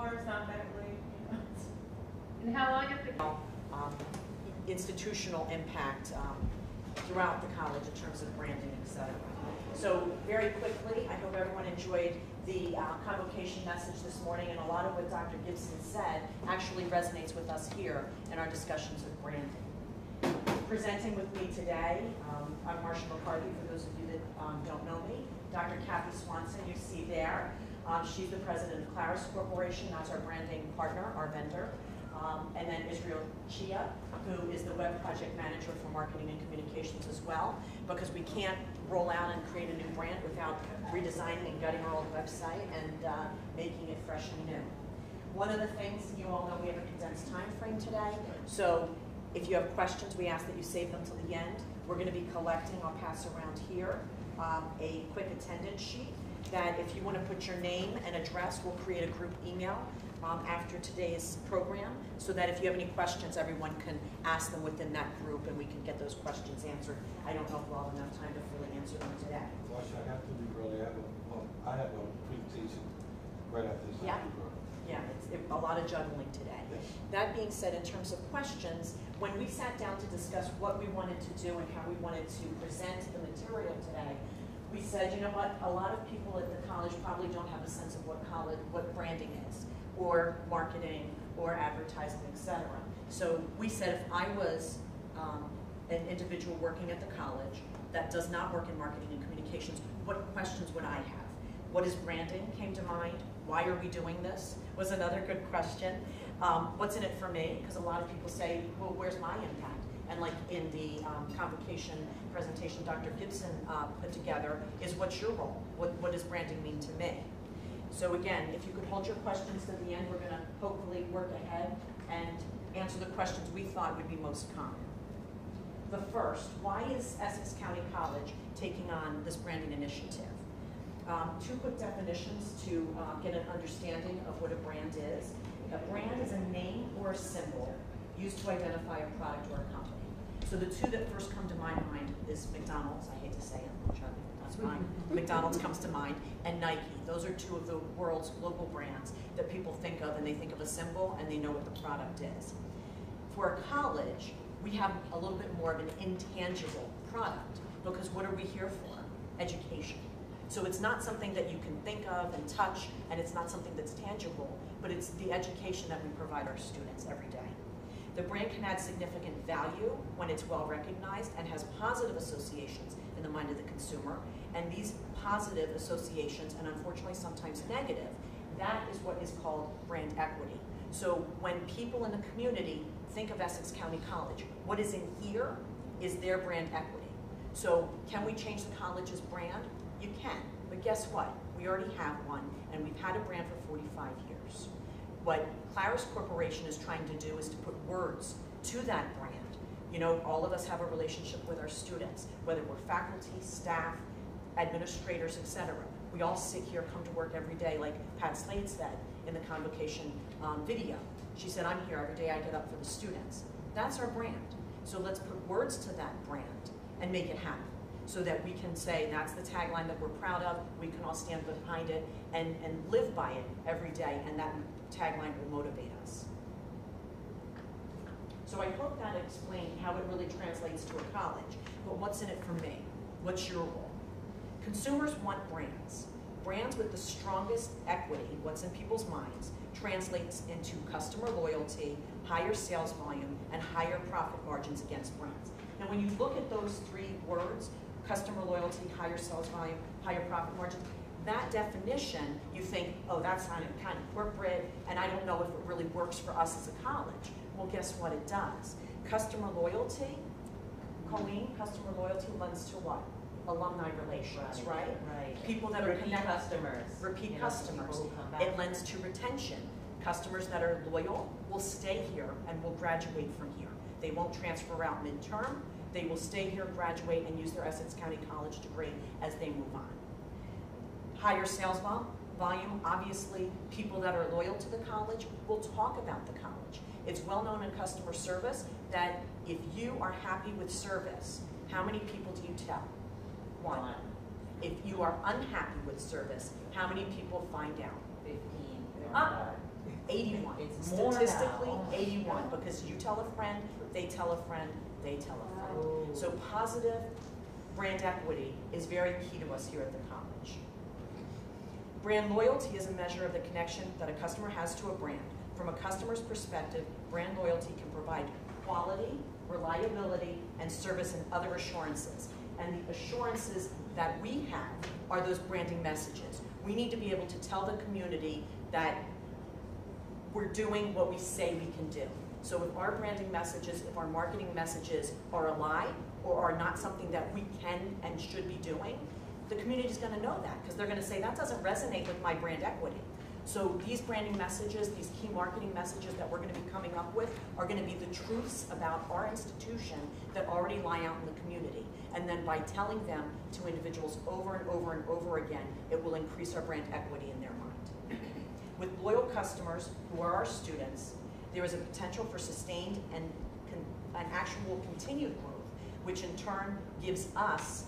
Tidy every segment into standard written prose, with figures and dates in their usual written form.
works out that way. And how long have the institutional impact throughout the college in terms of branding, etc. So very quickly, I hope everyone enjoyed the convocation message this morning, and a lot of what Dr. Gibson said actually resonates with us here in our discussions of branding. Presenting with me today, I'm Marcia McCarthy, for those of you that don't know me. Dr. Kathy Swanson, you see there. She's the president of Claris Corporation. That's our branding partner, our vendor. And then Israel Chia, who is the web project manager for marketing and communications as well, because we can't roll out and create a new brand without redesigning and gutting our old website and making it fresh and new. One of the things, you all know we have a condensed time frame today, so if you have questions, we ask that you save them till the end. We're going to be collecting, I'll pass around here, a quick attendance sheet that if you want to put your name and address, we'll create a group email after today's program, so that if you have any questions, everyone can ask them within that group and we can get those questions answered. I don't know if we'll have enough time to fully answer them today. Well, I have to be early. I have a presentation right after this. Yeah, yeah, it's a lot of juggling today. Yes. That being said, in terms of questions, when we sat down to discuss what we wanted to do and how we wanted to present the material today, we said, you know what, a lot of people at the college probably don't have a sense of what branding is, or marketing, or advertising, etc. So we said, if I was an individual working at the college that does not work in marketing and communications, what questions would I have? What is branding came to mind? Why are we doing this? Was another good question. What's in it for me? Because a lot of people say, well, where's my impact? And like in the convocation presentation Dr. Gibson put together, is what's your role? What does branding mean to me? So again, if you could hold your questions to the end, we're going to hopefully work ahead and answer the questions we thought would be most common. The first, why is Essex County College taking on this branding initiative? Two quick definitions to get an understanding of what a brand is. A brand is a name or a symbol used to identify a product or a company. So the two that first come to my mind is McDonald's. I hate to say it, Charlie, that's fine. McDonald's comes to mind, and Nike. Those are two of the world's global brands that people think of, and they think of a symbol and they know what the product is. For a college, we have a little bit more of an intangible product, because what are we here for? Education. So it's not something that you can think of and touch, and it's not something that's tangible, but it's the education that we provide our students every day. The brand can add significant value when it's well recognized and has positive associations in the mind of the consumer. And these positive associations, and unfortunately sometimes negative, that is what is called brand equity. So when people in the community think of Essex County College, what is in here is their brand equity. So can we change the college's brand? You can, but guess what? We already have one, and we've had a brand for 45 years. What Claris Corporation is trying to do is to put words to that brand. You know, all of us have a relationship with our students, whether we're faculty, staff, administrators, etc. We all sit here, come to work every day, like Pat Slade said in the convocation video. She said, I'm here every day, I get up for the students. That's our brand. So let's put words to that brand and make it happen, so that we can say that's the tagline that we're proud of, we can all stand behind it and live by it every day, and that tagline will motivate us. So I hope that explained how it really translates to a college, but what's in it for me? What's your role? Consumers want brands. Brands with the strongest equity, what's in people's minds, translates into customer loyalty, higher sales volume, and higher profit margins against brands. Now when you look at those three words, customer loyalty, higher sales volume, higher profit margins, that definition, you think, oh, that sounded kind of corporate, and I don't know if it really works for us as a college. Well, guess what? It does. Customer loyalty, Colleen, customer loyalty lends to what? Alumni relations, right? Right. People that are connected. Customers. Repeat customers. It lends to retention. Customers that are loyal will stay here and will graduate from here. They won't transfer out midterm. They will stay here, graduate, and use their Essex County College degree as they move on. Higher sales volume, obviously, people that are loyal to the college will talk about the college. It's well known in customer service that if you are happy with service, how many people do you tell? One. If you are unhappy with service, how many people find out? 15. 81. It's more now. Statistically, 81, because you tell a friend, they tell a friend, they tell a friend. Oh. So positive brand equity is very key to us here at the college. Brand loyalty is a measure of the connection that a customer has to a brand. From a customer's perspective, brand loyalty can provide quality, reliability, and service and other assurances. And the assurances that we have are those branding messages. We need to be able to tell the community that we're doing what we say we can do. So if our branding messages, if our marketing messages are a lie or are not something that we can and should be doing, the community's gonna know that, because they're gonna say, that doesn't resonate with my brand equity. So these branding messages, these key marketing messages that we're gonna be coming up with are gonna be the truths about our institution that already lie out in the community. And then by telling them to individuals over and over and over again, it will increase our brand equity in their mind. With loyal customers, who are our students, there is a potential for sustained and actual continued growth, which in turn gives us,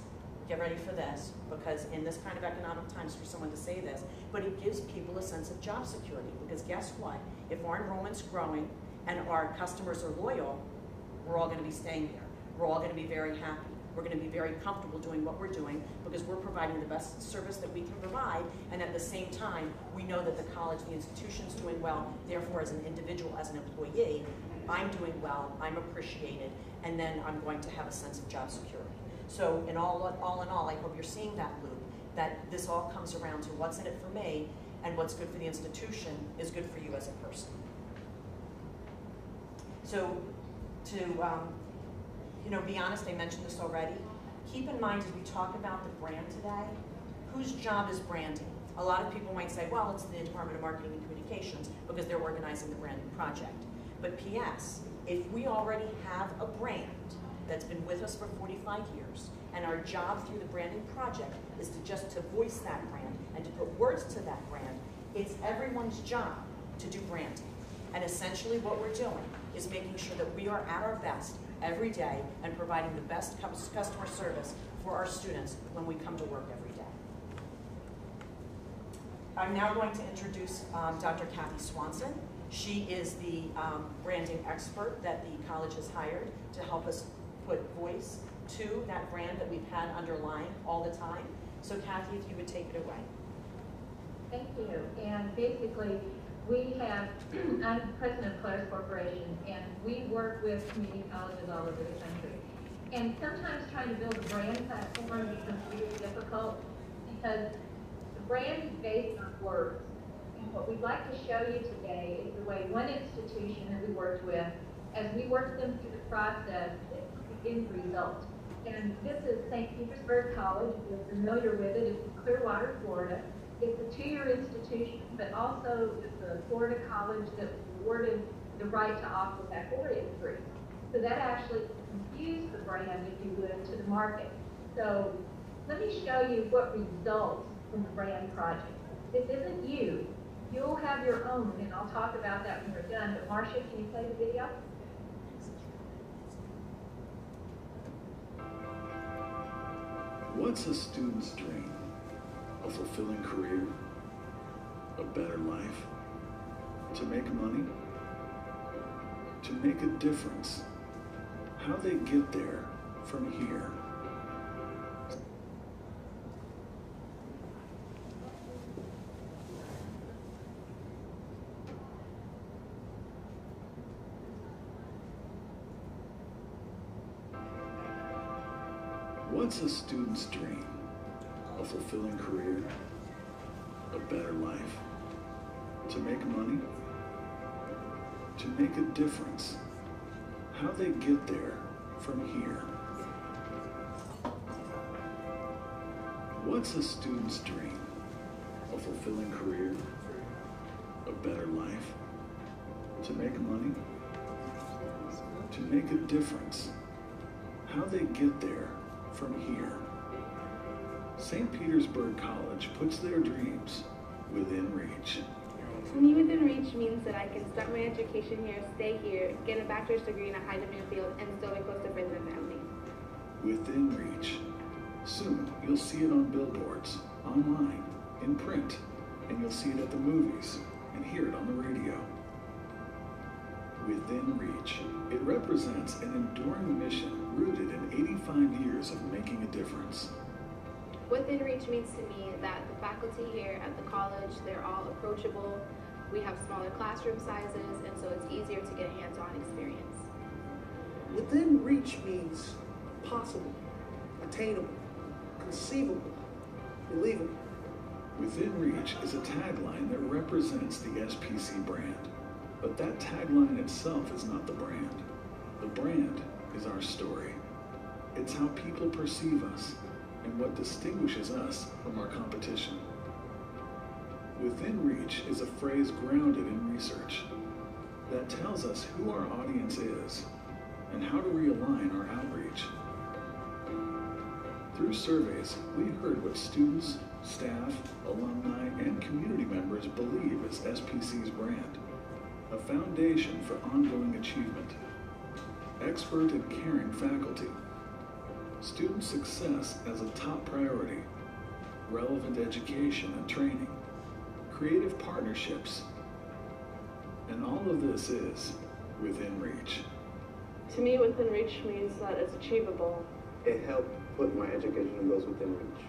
get ready for this, because in this kind of economic times for someone to say this, but it gives people a sense of job security, because guess what? If our enrollment's growing and our customers are loyal, we're all gonna be staying there. We're all gonna be very happy. We're gonna be very comfortable doing what we're doing because we're providing the best service that we can provide, and at the same time, we know that the college, the institution's doing well, therefore as an individual, as an employee, I'm doing well, I'm appreciated, and then I'm going to have a sense of job security. So in all in all, I hope you're seeing that loop, that this all comes around to what's in it for me, and what's good for the institution is good for you as a person. So to be honest, I mentioned this already, keep in mind as we talk about the brand today, whose job is branding? A lot of people might say, well, it's the Department of Marketing and Communications because they're organizing the branding project. But P.S., if we already have a brand that's been with us for 45 years, and our job through the branding project is to voice that brand and to put words to that brand, it's everyone's job to do branding. And essentially what we're doing is making sure that we are at our best every day and providing the best customer service for our students when we come to work every day. I'm now going to introduce Dr. Kathy Swanson. She is the branding expert that the college has hired to help us put voice to that brand that we've had underlying all the time. So Kathy, if you would take it away. Thank you. And basically, we have, I'm president of Claire's Corporation, and we work with community colleges all over the country. And sometimes trying to build a brand platform becomes really difficult because the brand is based on words. And what we'd like to show you today is the way one institution that we worked with, as we worked them through the process, in result. And this is St. Petersburg College. If you're familiar with it, it's in Clearwater, Florida. It's a two-year institution, but also it's a Florida college that was awarded the right to offer baccalaureate degrees. So that actually confused the brand, if you would, to the market. So let me show you what results from the brand project. This isn't you. You'll have your own, and I'll talk about that when we're done. But Marcia, can you play the video? What's a student's dream? A fulfilling career? A better life? To make money? To make a difference? How they get there from here? What's a student's dream? A fulfilling career? A better life? To make money? To make a difference? How they get there from here? What's a student's dream? A fulfilling career? A better life? To make money? To make a difference? How they get there from here? St. Petersburg College puts their dreams within reach. To me, within reach means that I can start my education here, stay here, get a bachelor's degree in a high-demand field, and still be close to friends and family. Within reach. Soon, you'll see it on billboards, online, in print, and you'll see it at the movies, and hear it on the radio. Within Reach, it represents an enduring mission rooted in 85 years of making a difference. Within Reach means to me that the faculty here at the college, they're all approachable. We have smaller classroom sizes, and so it's easier to get a hands-on experience. Within Reach means possible, attainable, conceivable, believable. Within Reach is a tagline that represents the SPC brand. But that tagline itself is not the brand. The brand is our story. It's how people perceive us and what distinguishes us from our competition. Within Reach is a phrase grounded in research that tells us who our audience is and how to realign our outreach. Through surveys, we heard what students, staff, alumni, and community members believe is SPC's brand. A foundation for ongoing achievement, expert and caring faculty, student success as a top priority, relevant education and training, creative partnerships, and all of this is within reach. To me, within reach means that it's achievable. It helped put my educational goals within reach.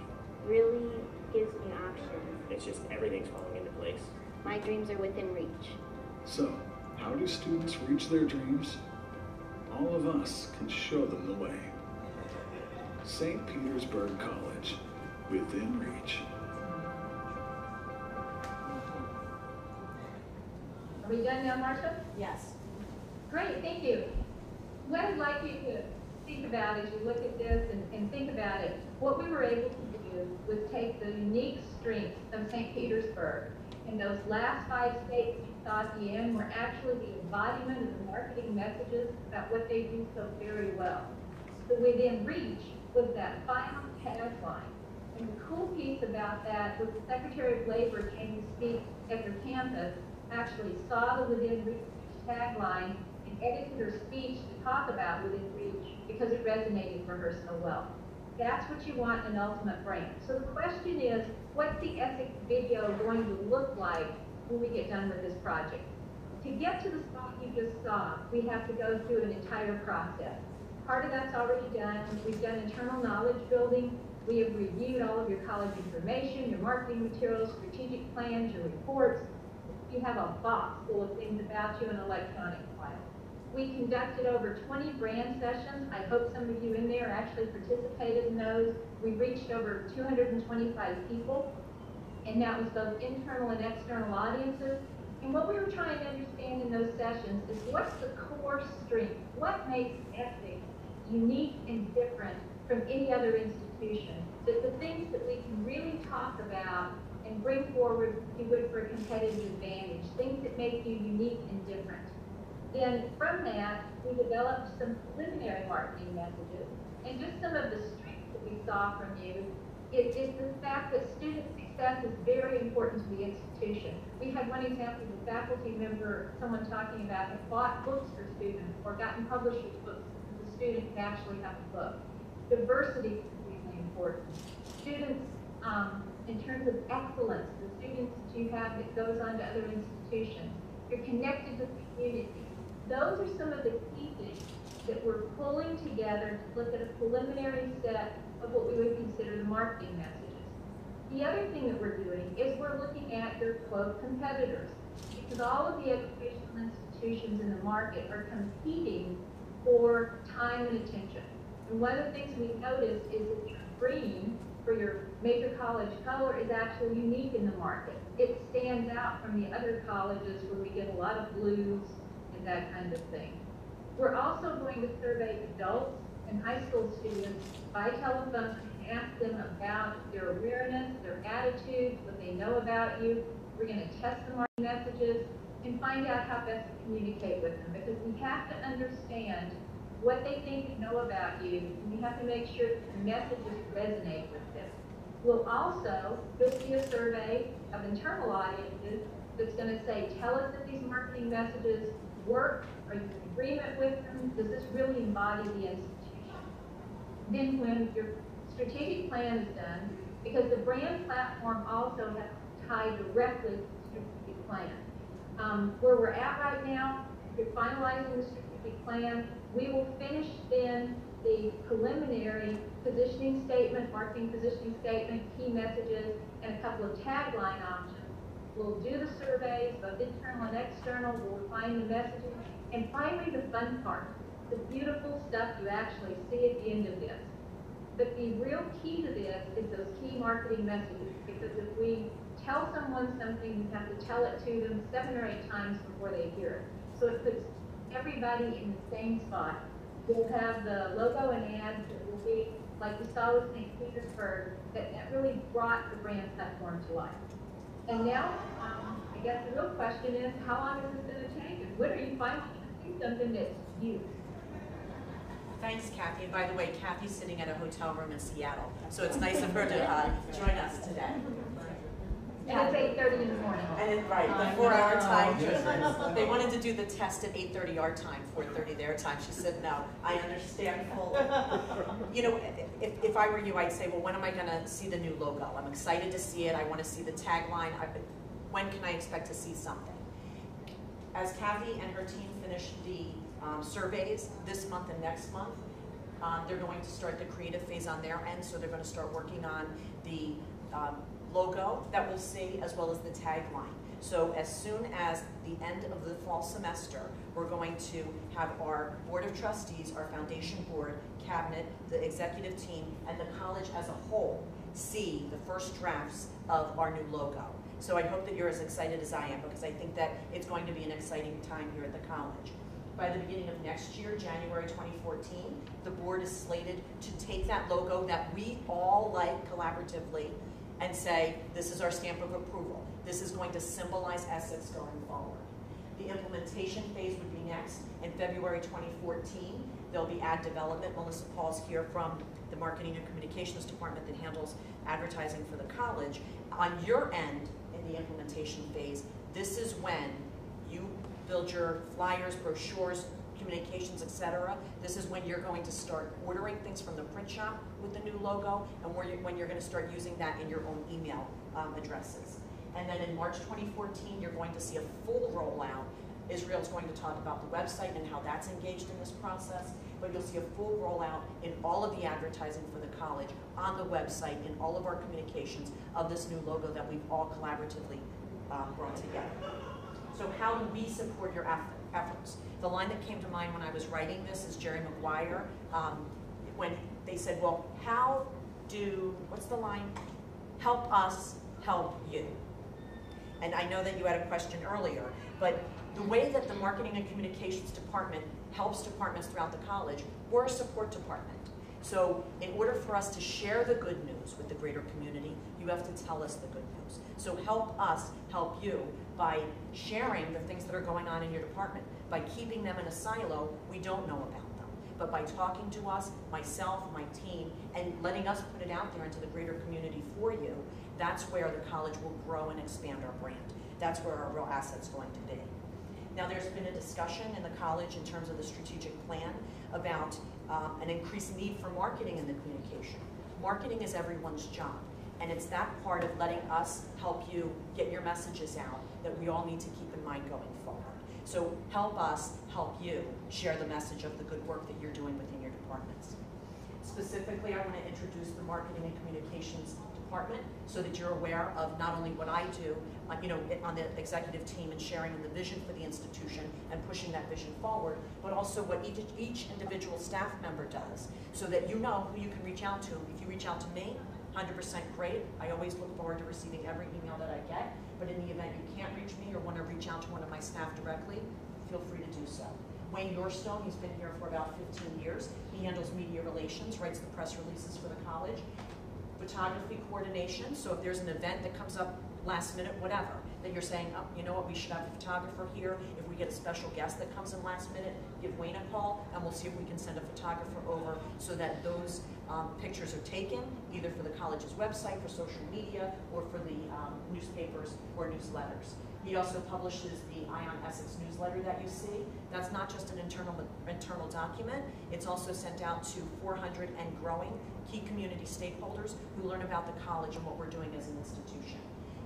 Really gives me options. It's just everything's falling into place. My dreams are within reach. So, how do students reach their dreams? All of us can show them the way. St. Petersburg College, within reach. Are we done now, Marcia? Yes. Great, thank you. What I'd like you to think about as you look at this and think about it, what we were able to do was take the unique strengths of St. Petersburg, and those last 5 states you saw at the end were actually the embodiment of the marketing messages about what they do so very well. The within reach was that final tagline. And the cool piece about that was the Secretary of Labor came to speak at their campus, actually saw the within reach tagline, and edited her speech to talk about within reach because it resonated for her so well. That's what you want in an ultimate brand. So the question is, what's the Essex video going to look like when we get done with this project? To get to the spot you just saw, we have to go through an entire process. Part of that's already done. We've done internal knowledge building. We have reviewed all of your college information, your marketing materials, strategic plans, your reports. You have a box full of things about you in an electronic file. We conducted over 20 brand sessions. I hope some of you in there actually participated in those. We reached over 225 people, and that was both internal and external audiences. And what we were trying to understand in those sessions is what's the core strength? What makes Essex unique and different from any other institution? That the things that we can really talk about and bring forward, if you would, for a competitive advantage, things that make you unique and different. Then from that, we developed some preliminary marketing messages, and just some of the strengths that we saw from you is the fact that student success is very important to the institution. We had one example of a faculty member, someone talking about had bought books for students or gotten publishers' books because the student could actually have a book. Diversity is really important. Students, in terms of excellence, the students that you have that goes on to other institutions, you're connected with the community. Those are some of the key things that we're pulling together to look at a preliminary set of what we would consider the marketing messages. The other thing that we're doing is we're looking at your, quote, competitors, because all of the educational institutions in the market are competing for time and attention. And one of the things we noticed is that your green for your major college color is actually unique in the market. It stands out from the other colleges where we get a lot of blues and that kind of thing. We're also going to survey adults and high school students by telephone and ask them about their awareness, their attitudes, what they know about you. We're going to test the marketing messages and find out how best to communicate with them, because we have to understand what they think and know about you, and we have to make sure that the messages resonate with them. We'll also, you'll see a survey of internal audiences that's going to say, tell us if these marketing messages work, are you in agreement with them, does this really embody the institution? Then when your strategic plan is done, because the brand platform also has to tie directly to the strategic plan. Where we're at right now, we're finalizing the strategic plan. We will finish then the preliminary positioning statement, marketing positioning statement, key messages, and a couple of tagline options. We'll do the surveys, both internal and external. We'll refine the messaging. And finally, the fun part, the beautiful stuff you actually see at the end of this. But the real key to this is those key marketing messages, because if we tell someone something, you have to tell it to them 7 or 8 times before they hear it. So it puts everybody in the same spot. We'll have the logo and ads that will be, like we saw with St. Petersburg, that really brought the brand platform to life. And now, I guess the real question is, how long is this going to take? And when are you finally going to see something that's you? Thanks, Kathy. And by the way, Kathy's sitting at a hotel room in Seattle, so it's nice of her to join us today. And it's 8:30 in the morning. And right, the 4-hour time difference. They wanted to do the test at 8:30 our time, 4:30 their time. She said, no, I understand fully. You know, if I were you, I'd say, well, when am I going to see the new logo? I'm excited to see it. I want to see the tagline. When can I expect to see something? As Kathy and her team finish the surveys this month and next month, they're going to start the creative phase on their end, so they're going to start working on the logo that we'll see, as well as the tagline. So as soon as the end of the fall semester, we're going to have our Board of Trustees, our foundation board, cabinet, the executive team, and the college as a whole see the first drafts of our new logo. So I hope that you're as excited as I am, because I think that it's going to be an exciting time here at the college. By the beginning of next year, January 2014, the board is slated to take that logo that we all like collaboratively and say, this is our stamp of approval. This is going to symbolize Essex going forward. The implementation phase would be next. In February 2014, there'll be ad development. Melissa Paul's here from the Marketing and Communications Department that handles advertising for the college. On your end, in the implementation phase, this is when you build your flyers, brochures, communications, etc. This is when you're going to start ordering things from the print shop with the new logo, and when you're going to start using that in your own email addresses. And then in March 2014, you're going to see a full rollout. Israel's going to talk about the website and how that's engaged in this process, but you'll see a full rollout in all of the advertising for the college, on the website, in all of our communications of this new logo that we've all collaboratively brought together. So how do we support your efforts? The line that came to mind when I was writing this is Jerry Maguire, when they said, well, what's the line? Help us help you. And I know that you had a question earlier, but the way that the Marketing and Communications Department helps departments throughout the college, we're a support department. So in order for us to share the good news with the greater community, you have to tell us the good news. So help us help you by sharing the things that are going on in your department. By keeping them in a silo, we don't know about them. But by talking to us, myself, my team, and letting us put it out there into the greater community for you, that's where the college will grow and expand our brand. That's where our real asset's going to be. Now, there's been a discussion in the college in terms of the strategic plan about an increased need for marketing in the communication. Marketing is everyone's job, and it's that part of letting us help you get your messages out that we all need to keep in mind going forward. So help us help you share the message of the good work that you're doing within your departments. Specifically, I want to introduce the Marketing and Communications Department so that you're aware of not only what I do on the executive team and sharing in the vision for the institution and pushing that vision forward, but also what each individual staff member does so that you know who you can reach out to. If you reach out to me, 100% great. I always look forward to receiving every email that I get, but in the event you can't reach me or want to reach out to one of my staff directly, feel free to do so. Wayne Yorstone, he's been here for about 15 years. He handles media relations, writes the press releases for the college. Photography coordination, so if there's an event that comes up last minute, whatever, that you're saying, oh, you know what, we should have a photographer here. If we get a special guest that comes in last minute, give Wayne a call, and we'll see if we can send a photographer over so that those pictures are taken, either for the college's website, for social media, or for the newspapers or newsletters. He also publishes the Eye on Essex newsletter that you see. That's not just an internal document. It's also sent out to 400 and growing key community stakeholders who learn about the college and what we're doing as an institution.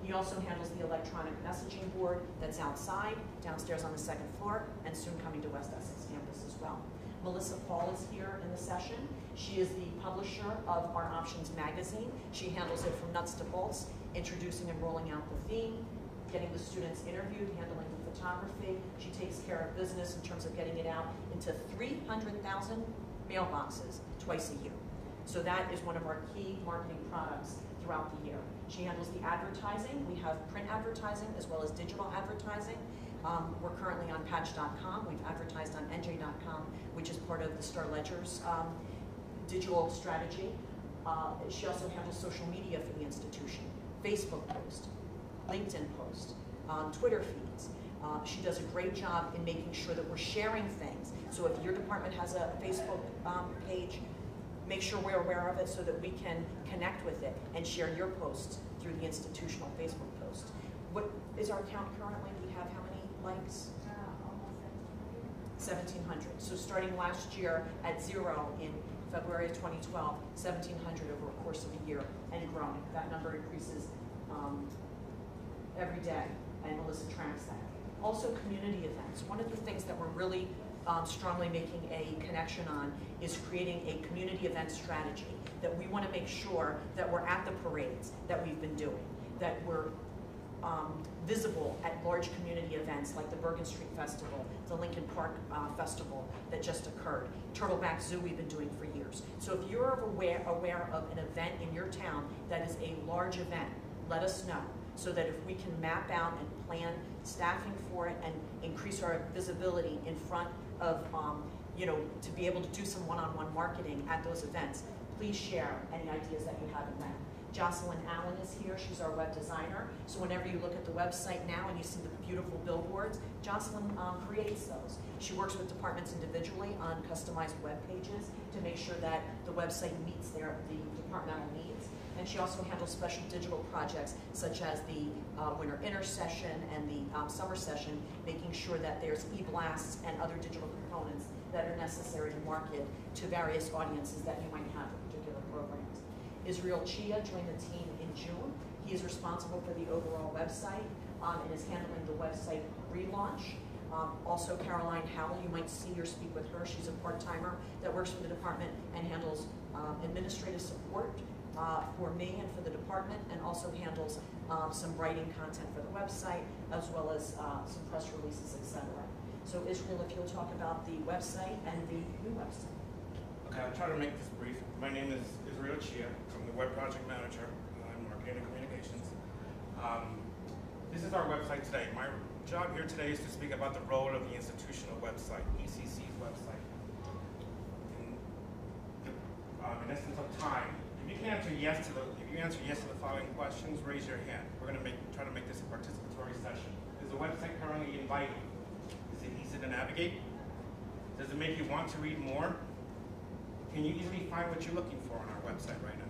He also handles the electronic messaging board that's outside, downstairs on the second floor, and soon coming to West Essex campus as well. Melissa Paul is here in the session. She is the publisher of our Options magazine. She handles it from nuts to bolts, introducing and rolling out the theme, getting the students interviewed, handling the photography. She takes care of business in terms of getting it out into 300,000 mailboxes twice a year. So that is one of our key marketing products throughout the year. She handles the advertising. We have print advertising as well as digital advertising. We're currently on patch.com. We've advertised on nj.com, which is part of the Star Ledger's digital strategy. She also handles social media for the institution, Facebook post, LinkedIn post, Twitter feeds. She does a great job in making sure that we're sharing things. So if your department has a Facebook page, make sure we're aware of it so that we can connect with it and share your posts through the institutional Facebook post. What is our count currently? We have how many likes? Almost 1,700. So starting last year at 0 in February of 2012, 1,700 over a course of a year and growing. That number increases every day, and Melissa tracks that. Also community events. One of the things that we're really strongly making a connection on is creating a community event strategy, that we want to make sure that we're at the parades that we've been doing, that we're visible at large community events like the Bergen Street Festival, the Lincoln Park Festival that just occurred, Turtleback Zoo we've been doing for years. So if you're aware of an event in your town that is a large event, let us know, so that if we can map out and plan staffing for it and increase our visibility in front of, to be able to do some one-on-one marketing at those events, please share any ideas that you have in that. Jocelyn Allen is here. She's our web designer. So whenever you look at the website now and you see the beautiful billboards, Jocelyn creates those. She works with departments individually on customized web pages to make sure that the website meets the departmental needs. And she also handles special digital projects such as the winter intersession and the summer session, making sure that there's e-blasts and other digital components that are necessary to market to various audiences that you might have for particular programs. Israel Chia joined the team in June. He is responsible for the overall website and is handling the website relaunch. Also Caroline Howell, you might see or speak with her. She's a part-timer that works for the department and handles administrative support for me and for the department, and also handles some writing content for the website, as well as some press releases, etc. So Israel, if you'll talk about the website and the new website. Okay, I'll try to make this brief. My name is Israel Chia. I'm the web project manager in marketing and communications. This is our website today. My job here today is to speak about the role of the institutional website, ECC's website. In essence of time, if you answer yes to the following questions, raise your hand. We're going to try to make this a participatory session. Is the website currently inviting? Is it easy to navigate? Does it make you want to read more? Can you easily find what you're looking for on our website right now?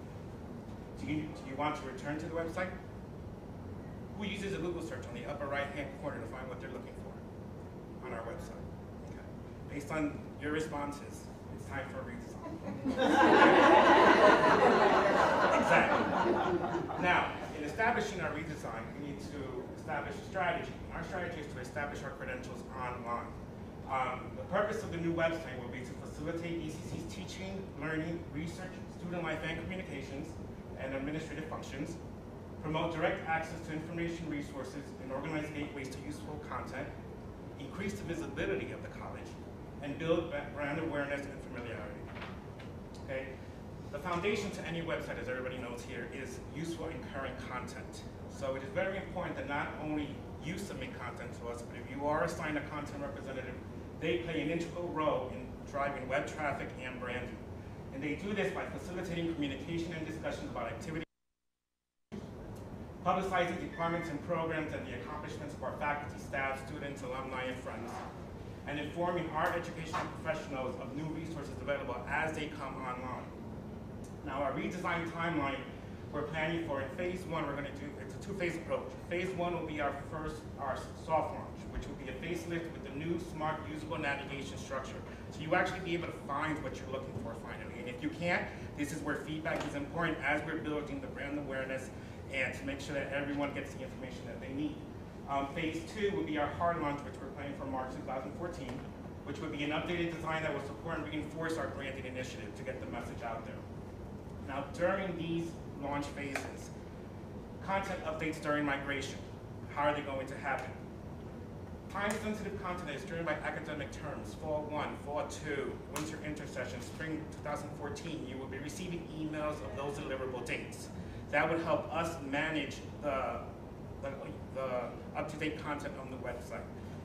Do you want to return to the website? Who uses a Google search on the upper right-hand corner to find what they're looking for on our website? Okay. Based on your responses, it's time for a redesign. Exactly. Now, in establishing our redesign, we need to establish a strategy. Our strategy is to establish our credentials online. The purpose of the new website will be to facilitate ECC's teaching, learning, research, student life and communications, and administrative functions, promote direct access to information resources and organize gateways to useful content, increase the visibility of the college, and build brand awareness and familiarity. Okay? The foundation to any website, as everybody knows here, is useful and current content. So it is very important that not only you submit content to us, but if you are assigned a content representative, they play an integral role in driving web traffic and branding. And they do this by facilitating communication and discussions about activities, publicizing departments and programs and the accomplishments of our faculty, staff, students, alumni, and friends, and informing our educational professionals of new resources available as they come online. Now, our redesign timeline we're planning for in phase one, we're going to do, it's a two-phase approach. Phase one will be our soft launch, which will be a facelift with the new smart usable navigation structure. So you actually be able to find what you're looking for finally. And if you can't, this is where feedback is important as we're building the brand awareness and to make sure that everyone gets the information that they need. Phase 2 would be our hard launch, which we're planning for March 2014, which would be an updated design that will support and reinforce our branding initiative to get the message out there. Now, during these launch phases, content updates during migration, how are they going to happen? Time-sensitive content is during my academic terms, Fall 1, Fall 2, Winter Intersession, Spring 2014, you will be receiving emails of those deliverable dates. That would help us manage the up-to-date content on the website.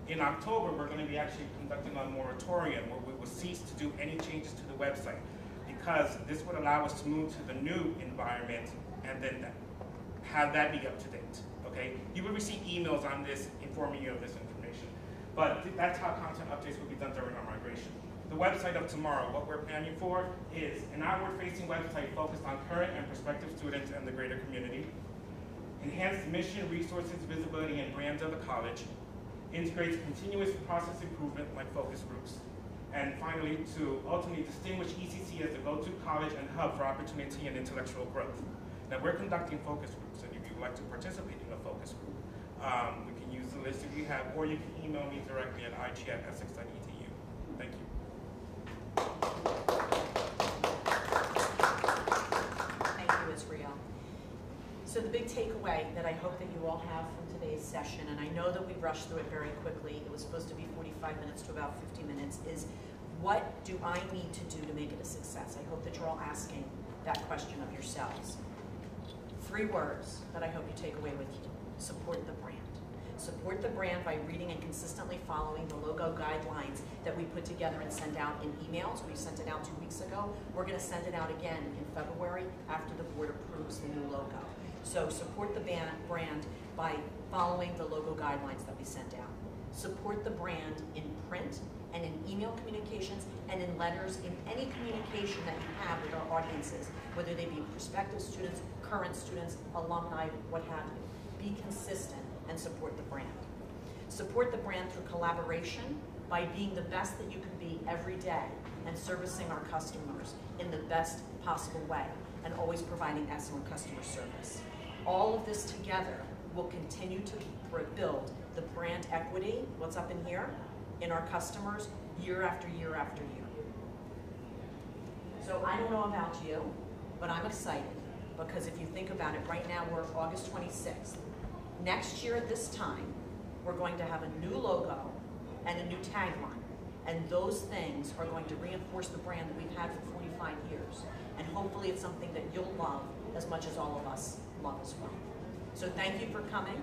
In October, we're going to be actually conducting a moratorium where we will cease to do any changes to the website, because this would allow us to move to the new environment and then have that be up to date. Okay? You will receive emails on this informing you of this information, but that's how content updates will be done during our migration. The website of tomorrow, what we're planning for is an outward-facing website focused on current and prospective students and the greater community. Enhanced mission, resources, visibility, and brand of the college. Integrates continuous process improvement like focus groups. And finally, to ultimately distinguish ECC as the go-to college and hub for opportunity and intellectual growth. Now, we're conducting focus groups, and if you would like to participate in a focus group, we can use the list that we have, or you can email me directly at ig@essex.edu. Thank you. Thank you, Israel. So the big takeaway that I hope that you all have from today's session, and I know that we rushed through it very quickly, it was supposed to be 45 minutes to about 50 minutes, is what do I need to do to make it a success? I hope that you're all asking that question of yourselves. 3 words that I hope you take away with you. Support the brand. Support the brand by reading and consistently following the logo guidelines that we put together and send out in emails. We sent it out 2 weeks ago. We're going to send it out again in February after the board approves the new logo. So support the brand by following the logo guidelines that we sent out. Support the brand in print and in email communications and in letters, in any communication that you have with our audiences, whether they be prospective students, current students, alumni, what have you. Be consistent and support the brand. Support the brand through collaboration by being the best that you can be every day and servicing our customers in the best possible way and always providing excellent customer service. All of this together will continue to build the brand equity, what's up in here, in our customers year after year after year. So I don't know about you, but I'm excited because if you think about it, right now we're August 26th. Next year at this time, we're going to have a new logo and a new tagline. And those things are going to reinforce the brand that we've had for 45 years. And hopefully it's something that you'll love as much as all of us love as well. So thank you for coming.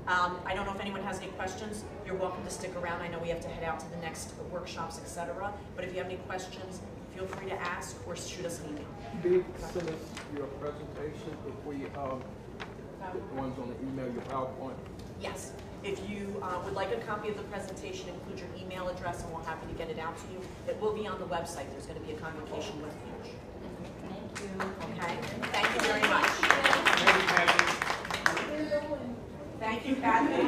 I don't know if anyone has any questions. You're welcome to stick around. I know we have to head out to the next workshops, etc. But if you have any questions, feel free to ask or shoot us an email. Did send us your presentation before you, the ones on the email, your PowerPoint? Yes. If you would like a copy of the presentation, include your email address and we're happy to get it out to you. It will be on the website. There's going to be a Convocation webpage. Thank you. Okay? Thank you very much. Thank you, Kathy.